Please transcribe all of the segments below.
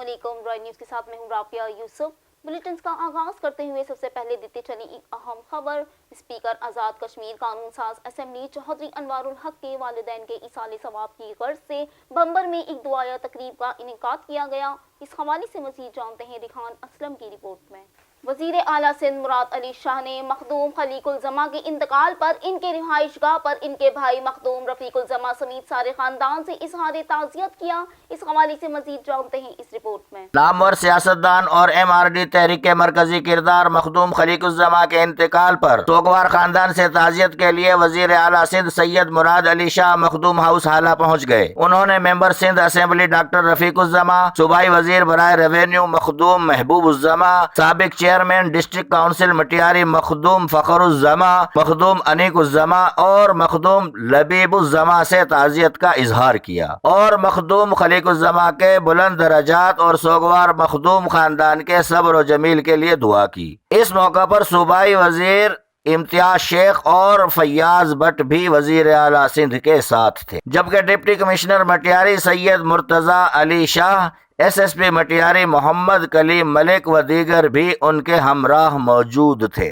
علیکم، رائے نیوز کے ساتھ میں ہوں رافیہ یوسف۔ بلیٹنز کا آغاز کرتے ہوئے سب سے پہلے دیتے چلی ایک اہم خبر۔ اسپیکر آزاد کشمیر قانون ساز اسمبلی چودھری انوار الحق کے والدین کے ایصال ثواب کی غرض سے بمبر میں ایک دعائیہ تقریب کا انعقاد کیا گیا۔ اس حوالے سے مزید جانتے ہیں ریحان اسلم کی رپورٹ میں۔ وزیر اعلیٰ سندھ مراد علی شاہ نے مخدوم خلیق الزما کے انتقال پر ان کے رہائش گاہ پر ان کے بھائی مخدوم رفیق الزما سمیت سارے خاندان سے اظہار تعزیت کیا۔ اس حوالے سے مزید جانتے ہیں اس رپورٹ میں۔ نامور سیاستدان اور MRD تحریک کے مرکزی کردار مخدوم خلیق الزما کے انتقال پر سوگوار خاندان سے تعزیت کے لیے وزیر اعلیٰ سندھ سید مراد علی شاہ مخدوم ہاؤس حالہ پہنچ گئے۔ انہوں نے ممبر سندھ اسمبلی ڈاکٹر رفیق الزما، صوبائی وزیر برائے ریونیو مخدوم محبوب الزما، سابق چیئرمین ڈسٹرکٹ کونسل مٹیاری مخدوم فخر الزما، مخدوم انیق الزما اور مخدوم لبیب الزما سے تعزیت کا اظہار کیا اور مخدوم خلیق الزما کے بلند درجات اور سوگوار مخدوم خاندان کے صبر و جمیل کے لیے دعا کی۔ اس موقع پر صوبائی وزیر امتیاز شیخ اور فیاض بٹ بھی وزیر اعلیٰ سندھ کے ساتھ تھے، جبکہ ڈپٹی کمشنر مٹیاری سید مرتضی علی شاہ، SP مٹیاری محمد کلیم ملک و دیگر بھی ان کے ہمراہ موجود تھے۔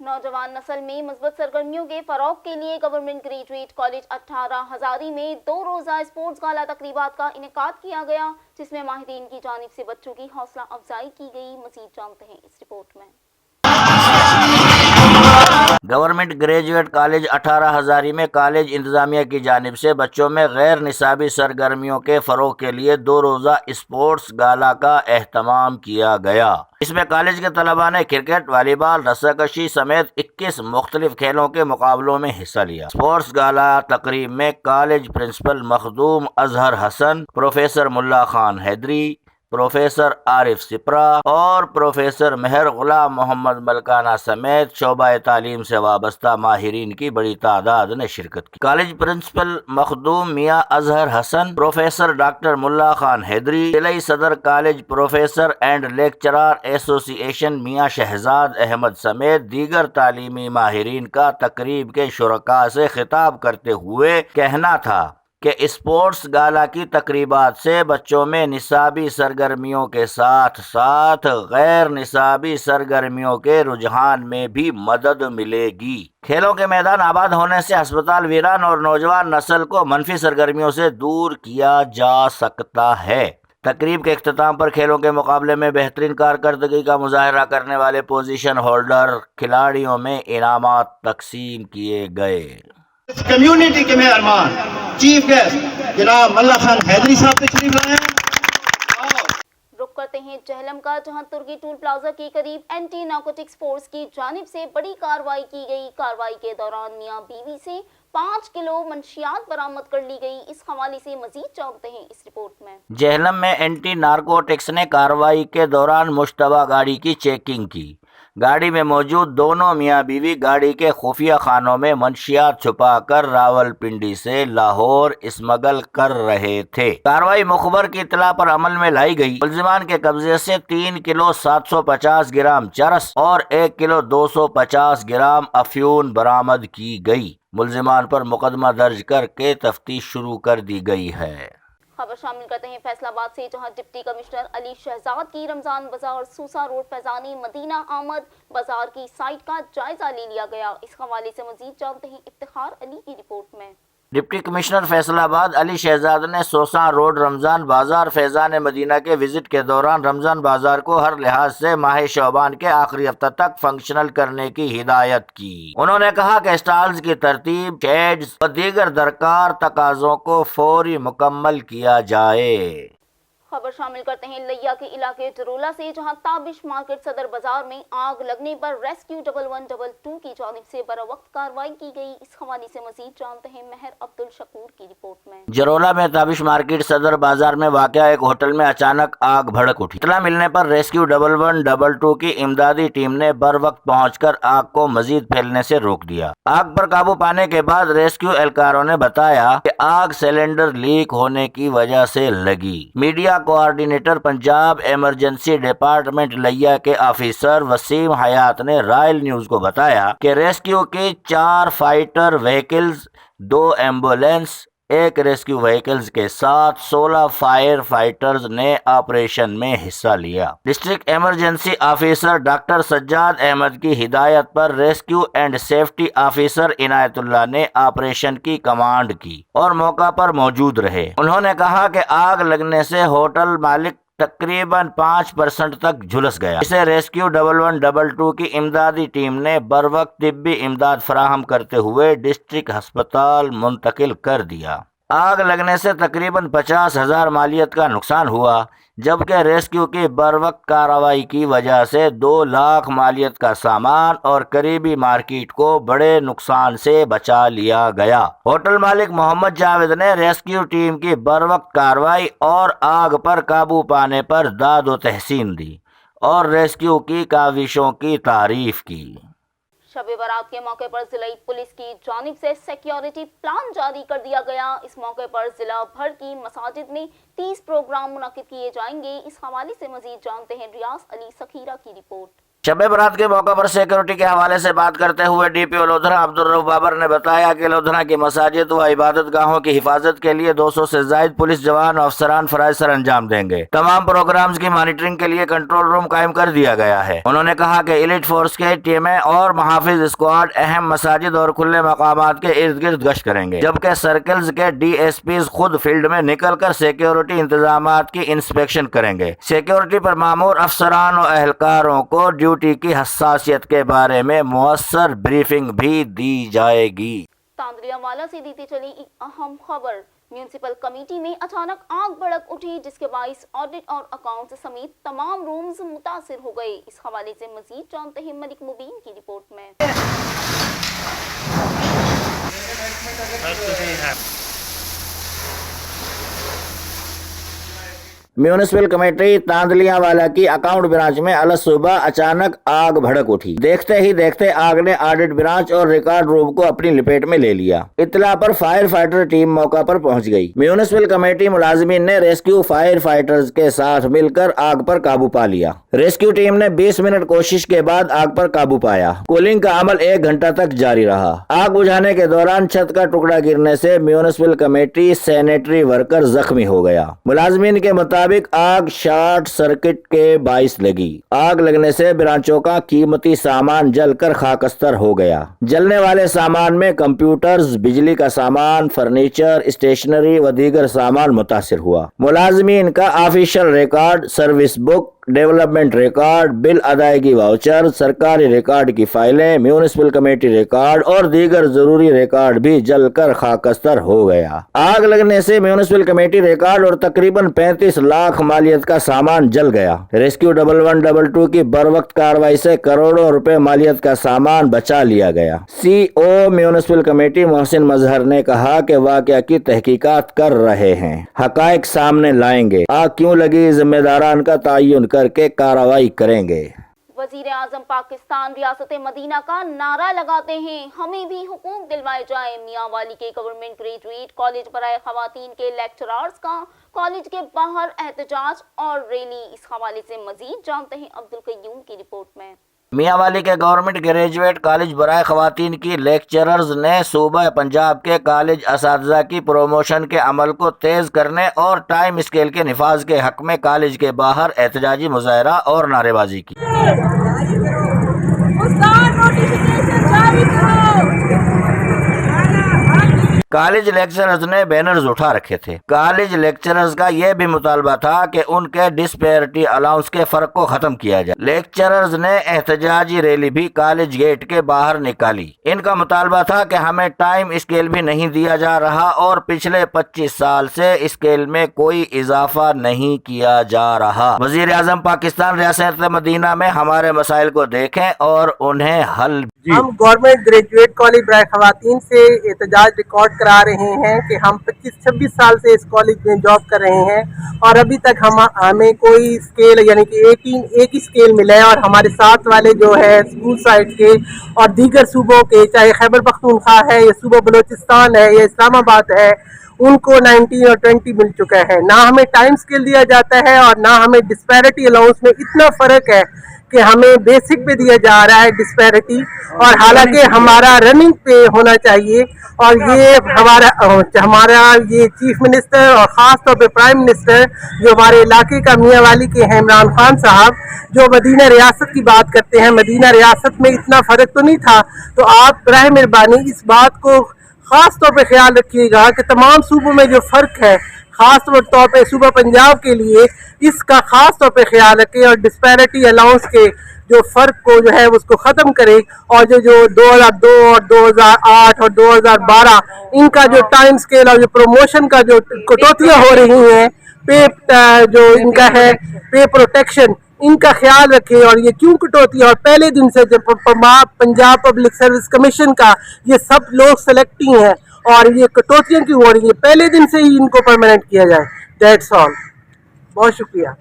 نوجوان نسل میں مثبت سرگرمیوں کے فروغ کے لیے گورنمنٹ گریجویٹ کالج 18 ہزاری میں 2 روزہ اسپورٹس گالا تقریبات کا انعقاد کیا گیا، جس میں ماہرین کی جانب سے بچوں کی حوصلہ افزائی کی گئی۔ مزید جانتے ہیں اس رپورٹ میں۔ گورنمنٹ گریجویٹ کالج 18 ہزاری میں کالج انتظامیہ کی جانب سے بچوں میں غیر نصابی سرگرمیوں کے فروغ کے لیے 2 روزہ اسپورٹس گالا کا اہتمام کیا گیا۔ اس میں کالج کے طلباء نے کرکٹ، والی بال، رسہ کشی سمیت 21 مختلف کھیلوں کے مقابلوں میں حصہ لیا۔ اسپورٹس گالا تقریب میں کالج پرنسپل مخدوم اظہر حسن، پروفیسر ملا خان حیدری، پروفیسر عارف سپرا اور پروفیسر مہر غلام محمد ملکانہ سمیت شعبہ تعلیم سے وابستہ ماہرین کی بڑی تعداد نے شرکت کی۔ کالج پرنسپل مخدوم میاں اظہر حسن، پروفیسر ڈاکٹر ملا خان حیدری، ضلعی صدر کالج پروفیسر اینڈ لیکچرار ایسوسی ایشن میاں شہزاد احمد سمیت دیگر تعلیمی ماہرین کا تقریب کے شرکاء سے خطاب کرتے ہوئے کہنا تھا کہ اسپورٹس گالا کی تقریبات سے بچوں میں نصابی سرگرمیوں کے ساتھ ساتھ غیر نصابی سرگرمیوں کے رجحان میں بھی مدد ملے گی۔ کھیلوں کے میدان آباد ہونے سے ہسپتال ویران اور نوجوان نسل کو منفی سرگرمیوں سے دور کیا جا سکتا ہے۔ تقریب کے اختتام پر کھیلوں کے مقابلے میں بہترین کارکردگی کا مظاہرہ کرنے والے پوزیشن ہولڈر کھلاڑیوں میں انعامات تقسیم کیے گئے۔ اس کمیونٹی کے مہمان چیف گیسٹ جناب ملا خان حیدری صاحب تشریف لائے ہیں۔ رخ کرتے ہیں جہلم کا، جہاں ترکی ٹول پلازا کے قریب اینٹی نارکوٹکس فورس کی جانب سے بڑی کارروائی کی گئی۔ کارروائی کے دوران میاں بیوی سے 5 کلو منشیات برآمد کر لی گئی۔ اس حوالے سے مزید جانتے ہیں اس رپورٹ میں۔ جہلم میں اینٹی نارکوٹکس نے کارروائی کے دوران مشتبہ گاڑی کی چیکنگ کی۔ گاڑی میں موجود دونوں میاں بیوی گاڑی کے خفیہ خانوں میں منشیات چھپا کر راولپنڈی سے لاہور اسمگل کر رہے تھے۔ کارروائی مخبر کی اطلاع پر عمل میں لائی گئی۔ ملزمان کے قبضے سے 3 کلو 750 گرام چرس اور 1 کلو 250 گرام افیون برآمد کی گئی۔ ملزمان پر مقدمہ درج کر کے تفتیش شروع کر دی گئی ہے۔ خبر شامل کرتے ہیں فیصل آباد سے، جہاں ڈپٹی کمشنر علی شہزاد کی رمضان بازار سوسا روڈ فیضانی مدینہ آمد بازار کی سائٹ کا جائزہ لے لیا گیا۔ اس حوالے سے مزید جانتے ہیں افتخار علی کی رپورٹ میں۔ ڈپٹی کمشنر فیصل آباد علی شہزاد نے سوسا روڈ رمضان بازار فیضان مدینہ کے وزٹ کے دوران رمضان بازار کو ہر لحاظ سے ماہ شعبان کے آخری ہفتہ تک فنکشنل کرنے کی ہدایت کی۔ انہوں نے کہا کہ اسٹالز کی ترتیب، شیڈز اور دیگر درکار تقاضوں کو فوری مکمل کیا جائے۔ خبر شامل کرتے ہیں لیا کے علاقے جرولا سے، جہاں تابش مارکیٹ صدر بازار میں آگ لگنے پر ریسکیو 1122 کی جانب سے بروقت کارروائی کی گئی۔ اس حوالے سے مزید جانتے ہیں مہر عبدالشکور کی رپورٹ میں۔ جرولا میں تابش مارکیٹ صدر بازار میں واقع ایک ہوٹل میں اچانک آگ بھڑک اٹھی۔ اطلاع ملنے پر ریسکیو 1122 کی امدادی ٹیم نے بروقت پہنچ کر آگ کو مزید پھیلنے سے روک دیا۔ آگ پر قابو پانے کے بعد ریسکیو اہلکاروں نے بتایا کہ آگ سلنڈر لیک ہونے کی وجہ سے لگی۔ Media coordinator Punjab emergency department لیا کے آفیسر وسیم حیات نے رائل نیوز کو بتایا کہ ریسکیو کی 4 فائٹر وہیکلز، 2 ایمبولینس एक रेस्क्यू व्हीकल्स के साथ 16 फायर फाइटर्स ने ऑपरेशन में हिस्सा लिया। District emergency officer doctor Sajjad Ahmad की हिदायत पर rescue and safety officer Inayatullah ने ऑपरेशन की कमांड की और मौका पर मौजूद रहे। उन्होंने कहा कि आग लगने से होटल मालिक तकरीबन 5% तक झुलस गया। इसे रेस्क्यू 1112 की इमदादी टीम ने बरवक्त तिब्बी इमदाद फराहम करते हुए डिस्ट्रिक्ट अस्पताल मुंतकिल कर दिया। आग लगने से तकरीबन 50,000 मालियत का नुकसान हुआ, जबकि रेस्क्यू की बरवक्त कार्रवाई की वजह से 2 लाख मालियत का सामान और करीबी मार्केट को बड़े नुकसान से बचा लिया गया। होटल मालिक मोहम्मद जावेद ने रेस्क्यू टीम की बरवक्त कार्रवाई और आग पर काबू पाने पर दाद व तहसीन दी और रेस्क्यू की काविशों की तारीफ की। शब बारात के मौके पर जिला पुलिस की जानिब से सिक्योरिटी प्लान जारी कर दिया गया। इस मौके पर जिला भर की मसाजिद में 30 प्रोग्राम मुनक्किद किए जाएंगे। इस हवाले से मजीद जानते हैं रियाज अली सखीरा की रिपोर्ट। शब बारात के मौके पर सिक्योरिटी के हवाले से बात करते हुए डीपीओ लोधरा अब्दुल रऊफ बाबर ने बताया कि लोधरा की मसाजिद व इबादत गाहों की हिफाजत के लिए 200 से ज्यादा पुलिस जवान और अफसरान फराइज सर अंजाम देंगे। तमाम प्रोग्राम्स की मॉनिटरिंग के लिए कंट्रोल रूम कायम कर दिया गया है। उन्होंने कहा कि एलिट फोर्स के टीमें और महाफिज स्क्वाड अहम मसाजिद और खुले मकामात के इर्द गिर्द गश्त करेंगे, जबकि सर्कल्स के DSPs खुद फील्ड में निकल कर सिक्योरिटी इंतजामात की इंस्पेक्शन करेंगे। सिक्योरिटी पर मामूर अफसरान और एहलकारों को ड्यूटी की हसासियत के बारे में मुअस्सर ब्रीफिंग भी दी जाएगी। तांदलियावाला से दी चली एक अहम खबर। म्यूनिसिपल कमेटी में अचानक आग भड़क उठी, जिसके बाइस ऑडिट और अकाउंट्स समेत तमाम रूम्स मुतासिर हो गए। इस हवाले से मजीद जानते हैं मलिक मुबीन की रिपोर्ट में। म्यूनिसिपल कमेटी तांदलियावाला की अकाउंट ब्रांच में अलग सुबह अचानक आग भड़क उठी। देखते ही देखते आग ने ऑडिट ब्रांच और रिकॉर्ड रूम को अपनी लपेट में ले लिया। इत्तला पर फायर फाइटर टीम मौका पर पहुंच गई। म्यूनिसिपल कमेटी मुलाजिमीन ने रेस्क्यू फायर फाइटर्स के साथ मिलकर आग पर काबू पा लिया। रेस्क्यू टीम ने 20 मिनट कोशिश के बाद आग पर काबू पाया। कूलिंग का अमल 1 घंटा तक जारी रहा। आग बुझाने के दौरान छत का टुकड़ा गिरने से म्यूनिसिपल कमेटी सैनिटरी वर्कर जख्मी हो गया। मुलाजिमीन के मुताबिक आग शॉर्ट सर्किट के बाइस लगी। आग लगने से ब्रांचों का कीमती सामान जलकर खाकस्तर हो गया। जलने वाले सामान में कंप्यूटर्स, बिजली का सामान, फर्नीचर, स्टेशनरी व दीगर सामान मुतासिर हुआ। मुलाजिमीन का official record, service book, development record, bill अदायगी वाउचर, सरकारी रिकॉर्ड की फाइलें, म्यूनिसिपल कमेटी रिकॉर्ड और दीगर जरूरी रिकॉर्ड भी जलकर खाकस्तर हो गया। आग लगने से म्यूनिसिपल कमेटी रिकॉर्ड और तकरीबन 35 लाख मालियत का सामान जल गया। रेस्क्यू 1112 की बरवक्त कार्रवाई से करोड़ों रुपए मालियत का सामान बचा लिया गया। CO म्यूनिसिपल कमेटी मोहसिन मजहर ने कहा कि वाकया की तहकीकात कर रहे हैं, हकायक सामने लाएंगे। आग क्यों लगी, जिम्मेदारान का तयन करके कार्रवाई करेंगे। वजीर आजम पाकिस्तान रियासत मदीना का नारा लगाते हैं, हमें भी हुकूक दिलवाए जाए। मियांवाली के गवर्नमेंट ग्रेजुएट कॉलेज बराए खवातीन के लेक्चरर्स का कॉलेज के बाहर एहतजाज और रैली। इस हवाले से मजीद जानते हैं अब्दुल कय्यूम की रिपोर्ट में। मियांवाली के गवर्नमेंट ग्रेजुएट कॉलेज बराए खवातीन की लेक्चरर्स ने सूबा पंजाब के कॉलेज असातिज़ा की प्रमोशन के अमल को तेज करने और टाइम स्केल के निफाज के हक में कॉलेज के बाहर एहतजाजी मुजाहरा और नारेबाजी की। कॉलेज लेक्चरर्स ने बैनर्स उठा रखे थे। कॉलेज लेक्चरर्स का यह भी मुतालबा था कि उनके डिस्पैरिटी अलाउंस के फर्क को खत्म किया जाए। लेक्चरर्स ने एहतजाजी रैली भी कॉलेज गेट के बाहर निकाली। इनका मुतालबा था कि हमें टाइम स्केल भी नहीं दिया जा रहा और पिछले 25 साल से स्केल में कोई इजाफा नहीं किया जा रहा। वजीर आजम पाकिस्तान रियासत मदीना में हमारे मसाइल को देखें और उन्हें हल। हम गवर्नमेंट ग्रेजुएट कॉलेज बराए खवातीन से एहतजाज रिकॉर्ड करा रहे हैं कि हम 25-26 साल से इस कॉलेज में जॉब कर रहे हैं और अभी तक हमें कोई स्केल यानी कि एक ही स्केल मिला है। और हमारे साथ वाले जो है स्कूल साइड के और दीगर सूबों के, चाहे खैबर पख्तूनख्वा है या सूबा बलोचिस्तान है या इस्लामाबाद है, उनको 19 और 20 मिल चुका है। ना हमें टाइम स्केल दिया जाता है और ना हमें डिस्पैरिटी अलाउंस में इतना फ़र्क है कि हमें बेसिक पे दिया जा रहा है डिस्पैरिटी, और हालांकि हमारा रनिंग पे होना चाहिए। और ये हमारा ये चीफ मिनिस्टर और ख़ास तौर पे प्राइम मिनिस्टर जो हमारे इलाके का मियाँ वाली के हैं इमरान खान साहब, जो मदीना रियासत की बात करते हैं, मदीना रियासत में इतना फ़र्क तो नहीं था, तो आप बराह मेहरबानी इस बात को ख़ास तौर पे ख्याल रखिएगा कि तमाम सूबों में जो फ़र्क है, ख़ास तौर पे सूबा पंजाब के लिए इसका ख़ास तौर पे ख्याल रखें और डिस्पैरिटी अलाउंस के जो फ़र्क को जो है उसको ख़त्म करें। और जो 2002 और 2008 और 2012 इनका जो टाइम स्केल और जो प्रमोशन का जो कटौतियाँ हो रही हैं, जो इनका है पे प्रोटेक्शन, इनका ख्याल रखें। और ये क्यों कटौती है, और पहले दिन से जब पंजाब पब्लिक सर्विस कमीशन का ये सब लोग सेलेक्ट ही हैं, और ये कटौतियाँ क्यों हो रही हैं, पहले दिन से ही इनको परमानेंट किया जाए। That's all. बहुत शुक्रिया।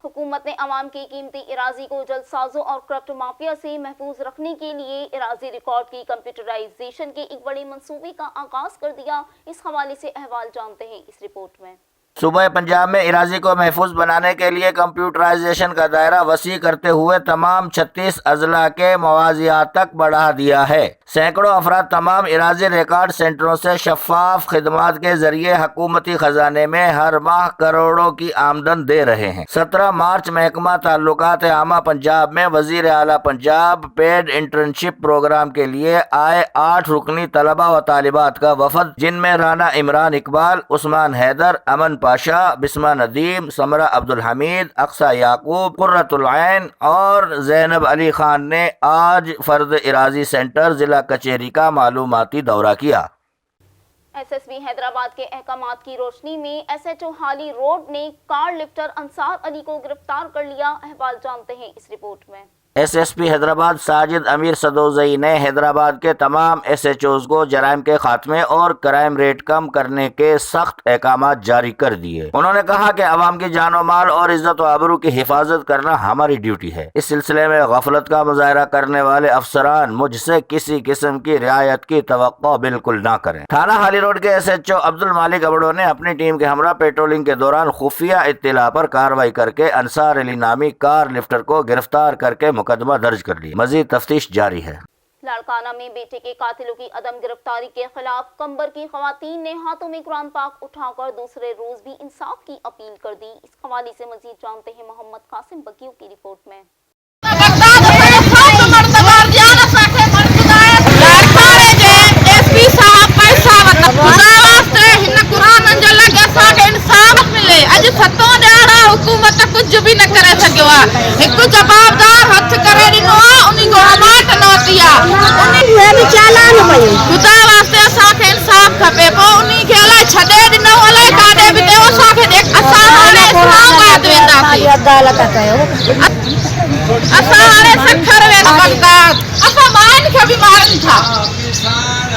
हुकूमत ने अवाम की कीमती इराजी को जल्दसाजों और करप्ट माफिया से महफूज रखने के लिए इराजी रिकॉर्ड की कंप्यूटराइजेशन के एक बड़े मंसूबे का आगाज कर दिया। इस हवाले से अहवाल जानते हैं इस रिपोर्ट में। सूबे पंजाब में इराजी को महफूज बनाने के लिए कंप्यूटराइजेशन का दायरा वसी करते हुए तमाम 36 अजला के मवाजियात तक बढ़ा दिया है। सैकड़ों अफराद तमाम इराजी रिकॉर्ड सेंटरों से शफाफ खिदमात के जरिए हुकूमती खजाने में हर माह करोड़ों की आमदन दे रहे हैं। 17 मार्च महकमा ताल्लुकात आमा पंजाब में वजीर आला पंजाब पेड इंटर्नशिप प्रोग्राम के लिए आए 8 रुकनी तलबा व तालिबात का वफद, जिनमें राना इमरान इकबाल, उस्मान हैदर, अमन पाशा, बिस्मा नदीम, समरा अब्दुल हमीद, अक्सा याकूब, कुर्रतुल ऐन और जैनब अली खान ने आज फर्द इराजी सेंटर जिला कचहरी का मालूमाती दौरा किया। एसएसपी हैदराबाद के अहकामात की रोशनी में एसएचओ हाली रोड ने कार लिफ्टर अंसार अली को गिरफ्तार कर लिया। अहवाल जानते हैं इस रिपोर्ट में। एसएसपी हैदराबाद साजिद अमीर सदोजई ने हैदराबाद के तमाम एसएचओज को जराइम के खात्मे और क्राइम रेट कम करने के सख्त अहकामात जारी कर दिए। उन्होंने कहा कि अवाम की जानो माल और इज्जत व आबरू की हिफाजत करना हमारी ड्यूटी है। इस सिलसिले में गफलत का मुजाहरा करने वाले अफसरान मुझसे किसी किस्म की रियायत की तवक्को बिल्कुल ना करें। थाना हाली रोड के एसएचओ अब्दुल मालिक अबड़ो ने अपनी टीम के हमरा पेट्रोलिंग के दौरान खुफिया इत्तिला पर कार्रवाई करके अंसार अली नामी कार लिफ्टर को गिरफ्तार करके मुकदमा दर्ज कर लिया। मजीद तफ्तीश जारी है। लाड़काना में बेटे के कातिलों की अदम गिरफ्तारी के खिलाफ कंबर की खवातीन ने हाथों में कुरान पाक उठाकर दूसरे रोज भी इंसाफ की अपील कर दी। इस हवाले से मजीद जानते हैं मोहम्मद कासिम बकीव की रिपोर्ट में। हुकूमत कुछ भी न करे सको एक जवाबदार हथ करे दिनो उन्हीं को हमाट नोतिया उन्हीं चालान भई खुदा वास्ते असांखे इंसाफ खपे पो उन्हीं खे अलाए छॾे ॾिनो अलाए काॾे बि ॾियो असांखे असां हाणे इस्लामाबाद वेंदासीं अदालत कयो असां हाणे सखर वेंदासीं असां माइन खे बि मारनि था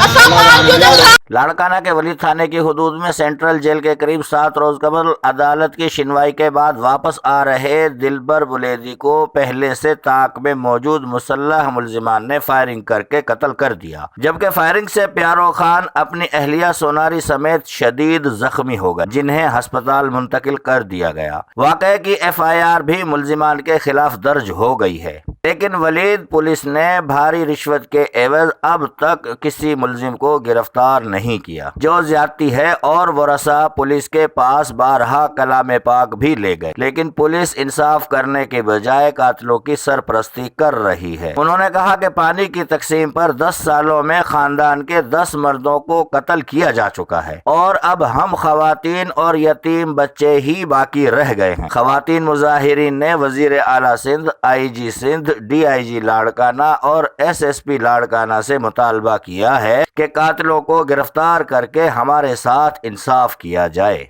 असां माइन जो लाड़काना के वली थाने की हुदूद में सेंट्रल जेल के करीब 7 रोज कबल अदालत की सुनवाई के बाद वापस आ रहे दिलबर बुलेदी को पहले से ताक में मौजूद मुसल्लह मुलजिमान ने फायरिंग करके कत्ल कर दिया, जबकि फायरिंग से प्यारो खान अपनी अहलिया सोनारी समेत शदीद जख्मी हो गए, जिन्हें अस्पताल मुंतकिल कर दिया गया। वाक़े की FIR भी मुलजिमान के खिलाफ दर्ज हो गई है, लेकिन वलीद पुलिस ने भारी रिश्वत के एवज अब तक किसी मुलजिम को गिरफ्तार नहीं किया, जो ज्यादती है। और वरसा पुलिस के पास बारहा कलाम पाक भी ले गए, लेकिन पुलिस इंसाफ करने के बजाय कातिलों की सरपरस्ती कर रही है। उन्होंने कहा कि पानी की तकसीम पर 10 सालों में खानदान के 10 मर्दों को कत्ल किया जा चुका है और अब हम खवातीन और यतीम बच्चे ही बाकी रह गए हैं। खवातीन मुजाहिरीन ने वजीर आला सिंध, IG सिंध, DIG लाड़काना और SSP लाड़काना से मुतालबा किया है कि कातिलों को गिरफ्तार करके हमारे साथ इंसाफ किया जाए।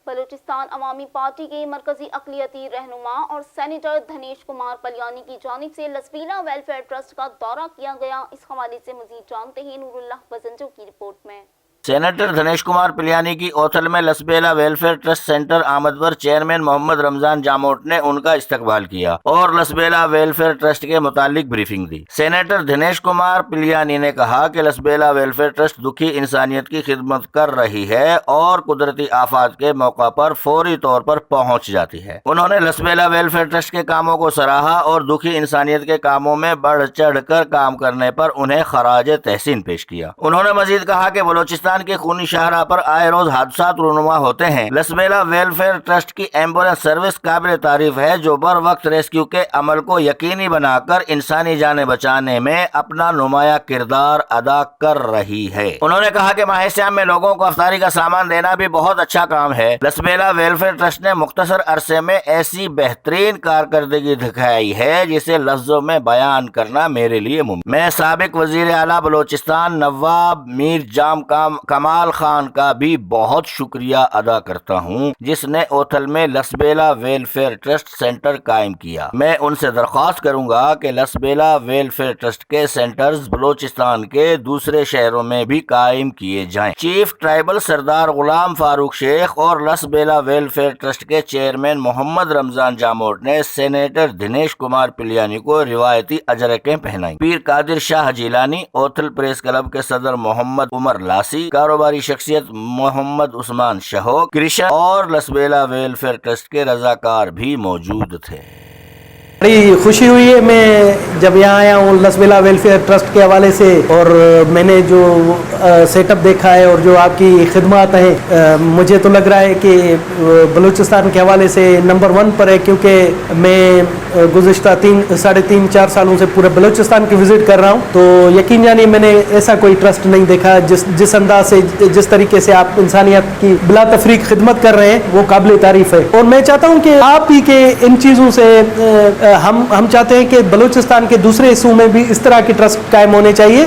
बलूचिस्तान अवामी पार्टी के मरकजी अक़लियती रहनुमा और सेनेटर धनेश कुमार कल्याणी की जानिब से लसबीला वेलफेयर ट्रस्ट का दौरा किया गया। इस हवाले से मजीद जानते हैं नूरुल्लाह बजंजो की रिपोर्ट में। सेनेटर धनेश कुमार पिलियानी की ओथल में लसबेला वेलफेयर ट्रस्ट सेंटर आमद पर चेयरमैन मोहम्मद रमजान जामोट ने उनका इस्तकबाल किया और लसबेला वेलफेयर ट्रस्ट के मुतालिक ब्रीफिंग दी। सेनेटर धनेश कुमार पिलियानी ने कहा कि लसबेला वेलफेयर ट्रस्ट दुखी इंसानियत की खिदमत कर रही है और कुदरती आफात के मौका पर फौरी तौर पर पहुंच जाती है। उन्होंने लसबेला वेलफेयर ट्रस्ट के कामों को सराहा और दुखी इंसानियत के कामों में बढ़ चढ़ कर काम करने पर उन्हें खराज तहसीन पेश किया। उन्होंने मजीद कहा कि बलोचिस्तान के खूनी शाहरा पर आए रोज हादसात रूनुमा होते हैं। लसबेला वेलफेयर ट्रस्ट की एम्बुलेंस सर्विस काबिल तारीफ है जो बर वक्त रेस्क्यू के अमल को यकीनी बनाकर इंसानी जानें बचाने में अपना नुमाया किरदार अदा कर रही है। उन्होंने कहा कि माह श्याम में लोगों को अफ्तारी का सामान देना भी बहुत अच्छा काम है। लसबेला वेलफेयर ट्रस्ट ने मुख्तसर अरसे में ऐसी बेहतरीन कारकर्दगी दिखाई है जिसे लफ्जों में बयान करना मेरे लिए मुमकिन। मैं साबिक वजीर आला बलोचिस्तान नवाब मीर जाम कमाल खान का भी बहुत शुक्रिया अदा करता हूँ जिसने ओथल में लसबेला वेलफेयर ट्रस्ट सेंटर कायम किया। मैं उनसे दरख्वास्त करूंगा कि लसबेला वेलफेयर ट्रस्ट के सेंटर्स बलोचिस्तान के दूसरे शहरों में भी कायम किए जाएं। चीफ ट्राइबल सरदार गुलाम फारूक शेख और लसबेला वेलफेयर ट्रस्ट के चेयरमैन मोहम्मद रमजान जामोट ने सेनेटर दिनेश कुमार पिलियानी को रिवायती अजरकें पहनाई। पीर कादिर शाह जिलानी, ओथल प्रेस क्लब के सदर मोहम्मद उमर लासी, कारोबारी शख्सियत मोहम्मद उस्मान शहोक, कृष्ण और लसबेला वेलफेयर ट्रस्ट के रजाकार भी मौजूद थे। बड़ी खुशी हुई है मैं जब यहाँ आया हूँ लसबेला वेलफेयर ट्रस्ट के हवाले से, और मैंने जो सेटअप देखा है और जो आपकी खिदमत है, मुझे तो लग रहा है कि बलूचिस्तान के हवाले से नंबर 1 पर है, क्योंकि मैं गुज़िश्ता 3.5-4 सालों से पूरे बलूचिस्तान की विज़िट कर रहा हूँ। तो यकीन जानिए मैंने ऐसा कोई ट्रस्ट नहीं देखा जिस अंदाज से जिस तरीके से आप इंसानियत की बिला तफरीक खिदमत कर रहे हैं वो काबिल तारीफ़ है। और मैं चाहता हूँ कि आप ही के इन चीज़ों से हम चाहते हैं कि बलूचिस्तान के दूसरे हिस्सों में भी इस तरह के ट्रस्ट कायम होने चाहिए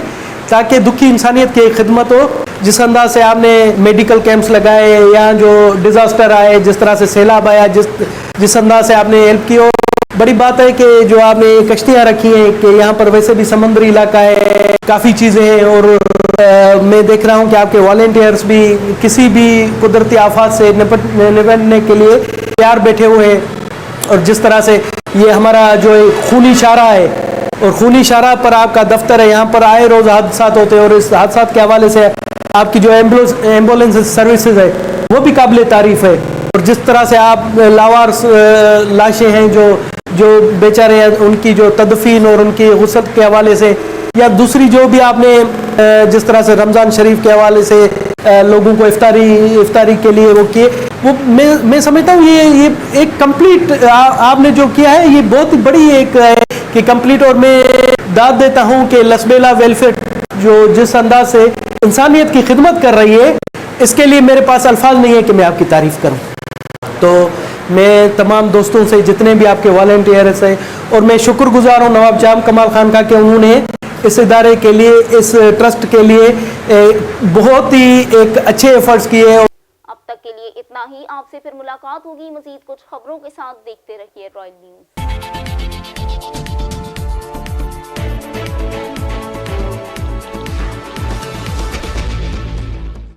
ताकि दुखी इंसानियत की खिदमत हो। जिस अंदाज से आपने मेडिकल कैंप्स लगाए या जो डिज़ास्टर आए, जिस तरह से सैलाब आया, जिस अंदाज से आपने हेल्प की, और बड़ी बात है कि जो आपने कश्तियाँ रखी हैं कि यहाँ पर वैसे भी समुद्री इलाका है, काफ़ी चीज़ें हैं, और मैं देख रहा हूँ कि आपके वॉलंटियर्स भी किसी भी कुदरती आफत से निपटने के लिए तैयार बैठे हुए हैं। और जिस तरह से ये हमारा जो खूनी शाहरा है और खूनी शाहरा पर आपका दफ्तर है, यहाँ पर आए रोज़ हादसात होते हैं, और इस हादसात के हवाले से आपकी जो एम्बुलेंस सर्विसेज है वो भी काबिल तारीफ़ है। और जिस तरह से आप लावारिस लाशें हैं जो बेचारे हैं, उनकी जो तदफीन और उनकी गुस्ल के हवाले से, या दूसरी जो भी आपने जिस तरह से रमज़ान शरीफ के हवाले से लोगों को इफ्तारी के लिए वो किए, वो मैं समझता हूँ ये एक कंप्लीट आपने जो किया है ये बहुत ही बड़ी एक कि कंप्लीट। और मैं दाद देता हूँ कि लसबेला वेलफेयर जो जिस अंदाज से इंसानियत की खिदमत कर रही है, इसके लिए मेरे पास अल्फाज नहीं है कि मैं आपकी तारीफ़ करूँ। तो मैं तमाम दोस्तों से, जितने भी आपके वॉलंटियर्स हैं, और मैं शुक्रगुजार हूँ नवाब जाम कमाल खान का कि उन्होंने इस इदारे के लिए, इस ट्रस्ट के लिए बहुत ही एक अच्छे एफर्ट्स किए। अब तक के लिए इतना ही। आपसे फिर मुलाकात होगी मजीद कुछ खबरों के साथ। देखते रहिए रॉयल न्यूज़।